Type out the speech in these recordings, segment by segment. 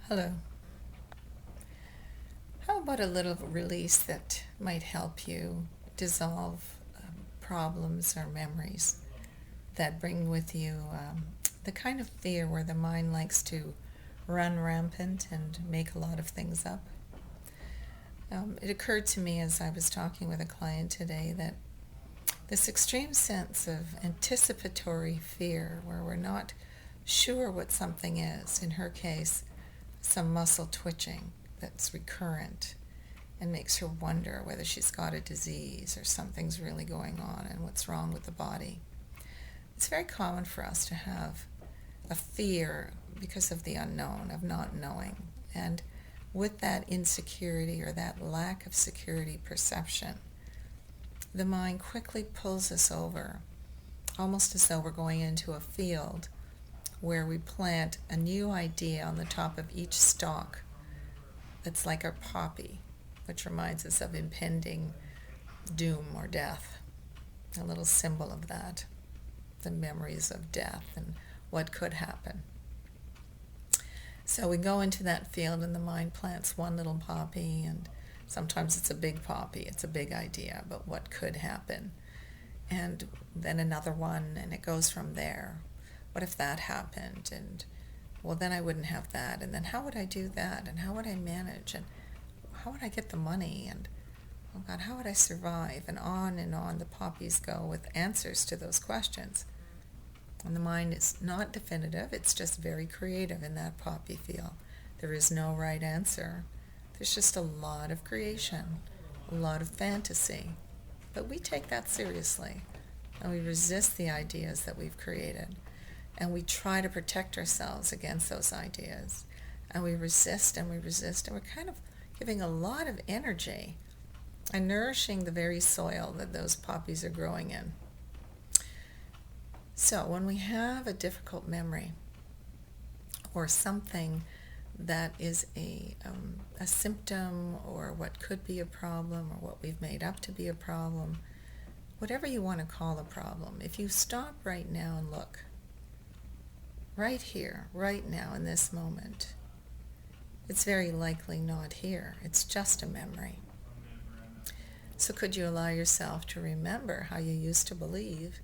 Hello. How about a little release that might help you dissolve problems or memories that bring with you the kind of fear where the mind likes to run rampant and make a lot of things up? It occurred to me as I was talking with a client today that this extreme sense of anticipatory fear, where we're not sure what something is, in her case, some muscle twitching that's recurrent and makes her wonder whether she's got a disease or something's really going on and what's wrong with the body. It's very common for us to have a fear because of the unknown, of not knowing. And with that insecurity or that lack of security perception, the mind quickly pulls us over, almost as though we're going into a field where we plant a new idea on the top of each stalk that's like a poppy, which reminds us of impending doom or death, a little symbol of that, the memories of death and what could happen. So we go into that field and the mind plants one little poppy, and sometimes it's a big poppy, it's a big idea about what could happen. And then another one, and it goes from there. What if that happened? And well, then I wouldn't have that. And then how would I do that? And how would I manage? And how would I get the money? And oh God, how would I survive? And on the poppies go with answers to those questions. And the mind is not definitive, it's just very creative in that poppy field. There is no right answer. There's just a lot of creation, a lot of fantasy. But we take that seriously, and we resist the ideas that we've created. And we try to protect ourselves against those ideas. And we resist and we resist, and we're kind of giving a lot of energy and nourishing the very soil that those poppies are growing in. So when we have a difficult memory or something that is a symptom or what could be a problem or what we've made up to be a problem, whatever you want to call a problem, if you stop right now and look, right here, right now in this moment, it's very likely not here. It's just a memory. So could you allow yourself to remember how you used to believe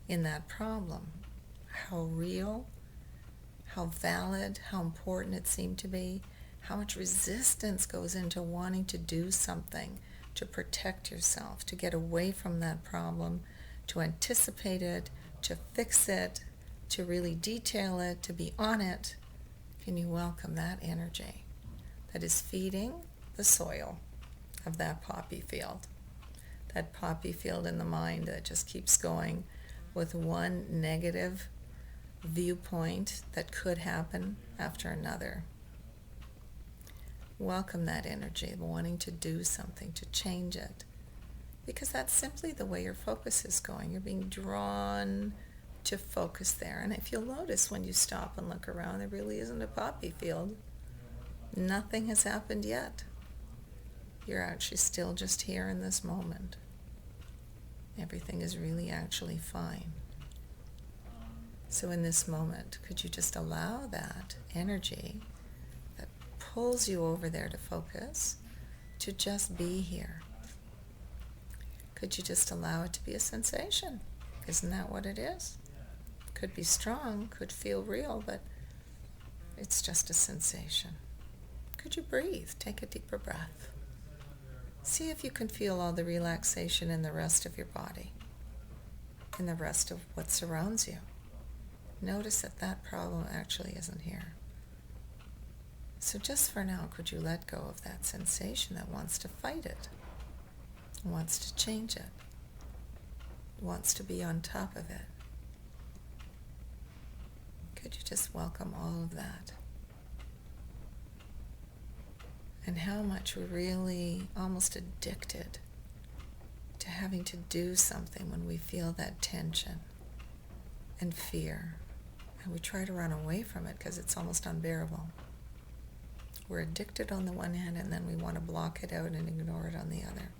in that problem? How real, how valid, how important it seemed to be, how much resistance goes into wanting to do something to protect yourself, to get away from that problem, to anticipate it, to fix it, to really detail it, to be on it. Can you welcome that energy that is feeding the soil of that poppy field? That poppy field in the mind that just keeps going with one negative viewpoint that could happen after another. Welcome that energy of wanting to do something, to change it, because that's simply the way your focus is going. You're being drawn to focus there. And if you'll notice when you stop and look around, there really isn't a poppy field. Nothing has happened yet. You're actually still just here in this moment. Everything is really actually fine. So in this moment, could you just allow that energy that pulls you over there to focus to just be here? Could you just allow it to be a sensation? Isn't that what it is? Could be strong, could feel real, but it's just a sensation. Could you breathe? Take a deeper breath. See if you can feel all the relaxation in the rest of your body, in the rest of what surrounds you. Notice that that problem actually isn't here. So just for now, could you let go of that sensation that wants to fight it, wants to change it, wants to be on top of it? Could you just welcome all of that? And how much we're really almost addicted to having to do something when we feel that tension and fear. And we try to run away from it because it's almost unbearable. We're addicted on the one hand, and then we want to block it out and ignore it on the other.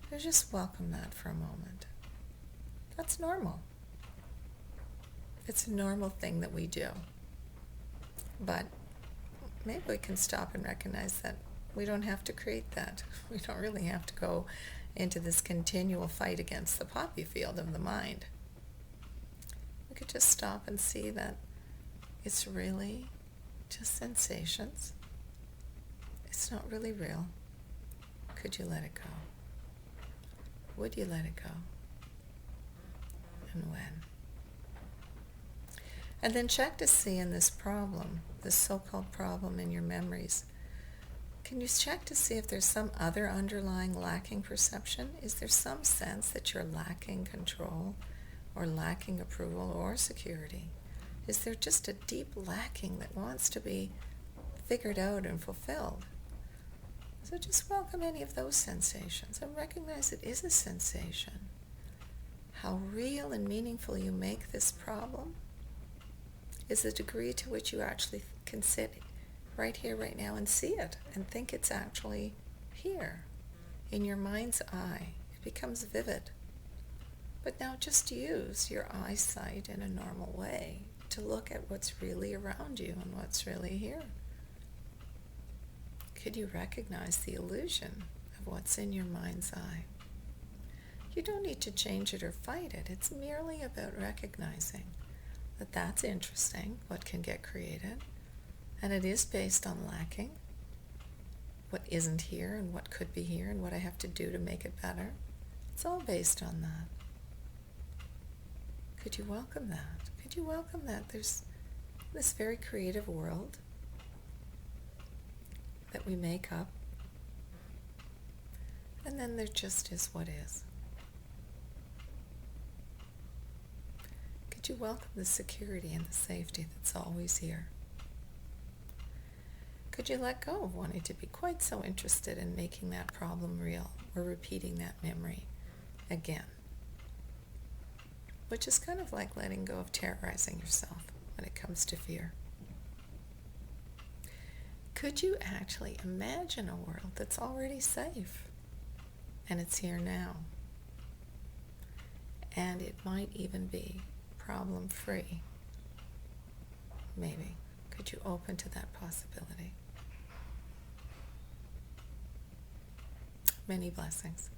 So just welcome that for a moment. That's normal. It's a normal thing that we do. But maybe we can stop and recognize that we don't have to create that. We don't really have to go into this continual fight against the poppy field of the mind. We could just stop and see that it's really just sensations. It's not really real. Could you let it go? Would you let it go? And when? And then check to see in this problem, this so-called problem in your memories, can you check to see if there's some other underlying lacking perception? Is there some sense that you're lacking control or lacking approval or security? Is there just a deep lacking that wants to be figured out and fulfilled? So just welcome any of those sensations and recognize it is a sensation. How real and meaningful you make this problem is the degree to which you actually can sit right here, right now, and see it and think it's actually here in your mind's eye. It becomes vivid. But now just use your eyesight in a normal way to look at what's really around you and what's really here. Could you recognize the illusion of what's in your mind's eye? You don't need to change it or fight it. It's merely about recognizing that that's interesting, what can get created, and it is based on lacking, what isn't here and what could be here and what I have to do to make it better. It's all based on that. Could you welcome that? Could you welcome that there's this very creative world that we make up, and then there just is what is. Could you welcome the security and the safety that's always here? Could you let go of wanting to be quite so interested in making that problem real or repeating that memory again? Which is kind of like letting go of terrorizing yourself when it comes to fear. Could you actually imagine a world that's already safe and it's here now? And it might even be problem-free. Maybe. Could you open to that possibility? Many blessings.